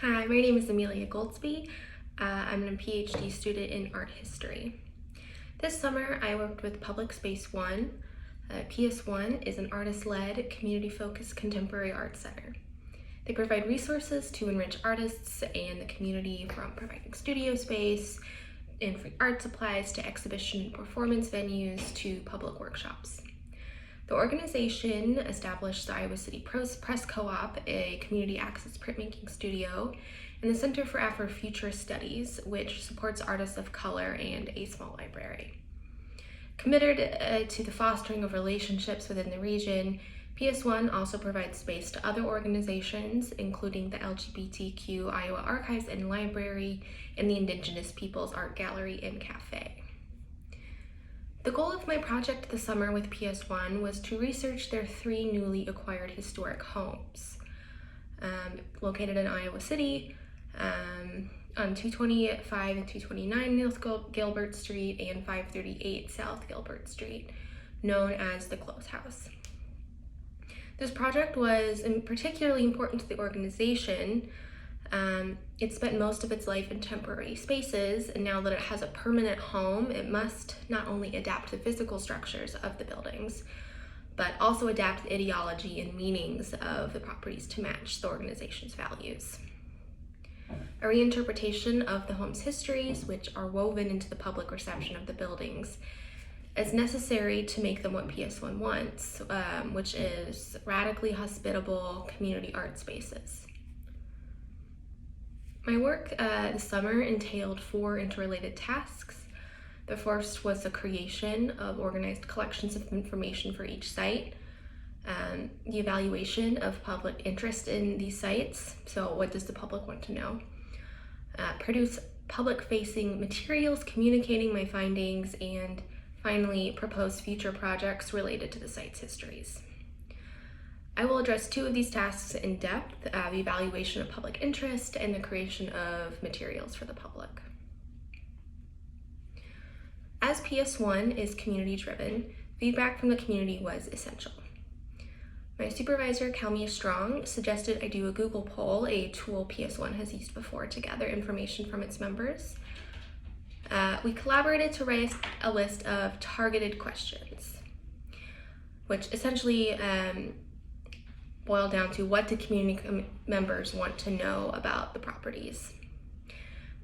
Hi, my name is Amelia Goldsby. I'm a Ph.D. student in art history. This summer, I worked with Public Space One. PS1 is an artist-led, community-focused contemporary art center. They provide resources to enrich artists and the community, from providing studio space and free art supplies to exhibition and performance venues to public workshops. The organization established the Iowa City Press Co-op, a community access printmaking studio, and the Center for Afrofuturist Studies, which supports artists of color, and a small library. Committed to the fostering of relationships within the region, PS1 also provides space to other organizations, including the LGBTQ Iowa Archives and Library and the Indigenous Peoples Art Gallery and Cafe. The goal of my project this summer with PS1 was to research their 3 newly acquired historic homes, located in Iowa City, on 225 and 229 North Gilbert Street and 538 South Gilbert Street, known as the Close House. This project was particularly important to the organization. It spent most of its life in temporary spaces, and now that it has a permanent home, it must not only adapt the physical structures of the buildings, but also adapt the ideology and meanings of the properties to match the organization's values. A reinterpretation of the home's histories, which are woven into the public reception of the buildings, is necessary to make them what PS1 wants, which is radically hospitable community art spaces. My work this summer entailed 4 interrelated tasks. The first was the creation of organized collections of information for each site, the evaluation of public interest in these sites, so what does the public want to know, produce public-facing materials communicating my findings, and finally propose future projects related to the site's histories. I will address 2 of these tasks in depth, the evaluation of public interest and the creation of materials for the public. As PS1 is community-driven, feedback from the community was essential. My supervisor, Amelia Strong, suggested I do a Google poll, a tool PS1 has used before to gather information from its members. We collaborated to write a list of targeted questions, which essentially boil down to what do community members want to know about the properties.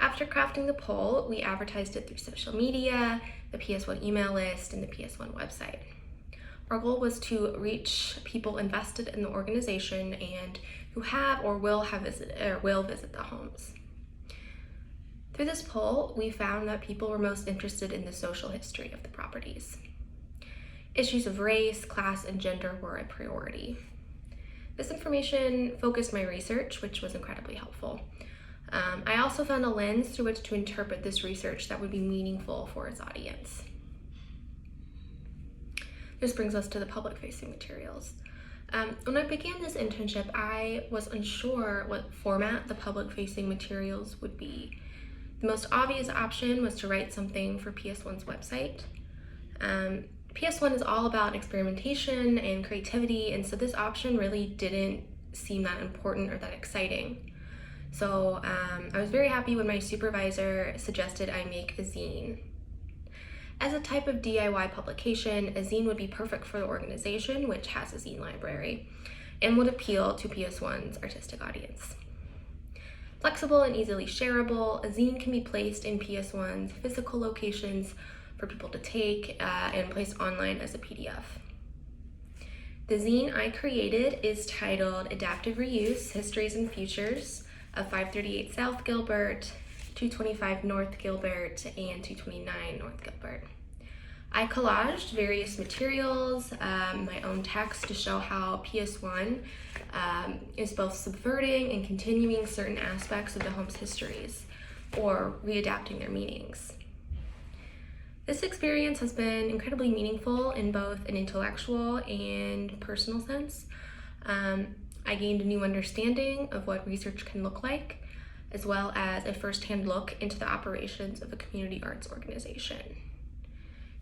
After crafting the poll, we advertised it through social media, the PS1 email list, and the PS1 website. Our goal was to reach people invested in the organization and who have or will visit the homes. Through this poll, we found that people were most interested in the social history of the properties. Issues of race, class, and gender were a priority. This information focused my research, which was incredibly helpful. I also found a lens through which to interpret this research that would be meaningful for its audience. This brings us to the public-facing materials. When I began this internship, I was unsure what format the public-facing materials would be. The most obvious option was to write something for PS1's website. PS1 is all about experimentation and creativity, and so this option really didn't seem that important or that exciting. So I was very happy when my supervisor suggested I make a zine. As a type of DIY publication, a zine would be perfect for the organization, which has a zine library, and would appeal to PS1's artistic audience. Flexible and easily shareable, a zine can be placed in PS1's physical locations for people to take and place online as a PDF. The zine I created is titled Adaptive Reuse, Histories and Futures of 538 South Gilbert, 225 North Gilbert, and 229 North Gilbert. I collaged various materials, my own text to show how PS1 is both subverting and continuing certain aspects of the home's histories, or readapting their meanings. This experience has been incredibly meaningful in both an intellectual and personal sense. I gained a new understanding of what research can look like, as well as a firsthand look into the operations of a community arts organization.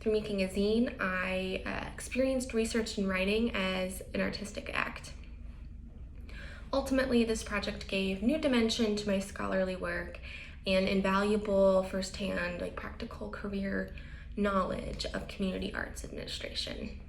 Through making a zine, I experienced research and writing as an artistic act. Ultimately, this project gave new dimension to my scholarly work and invaluable firsthand, practical career knowledge of community arts administration.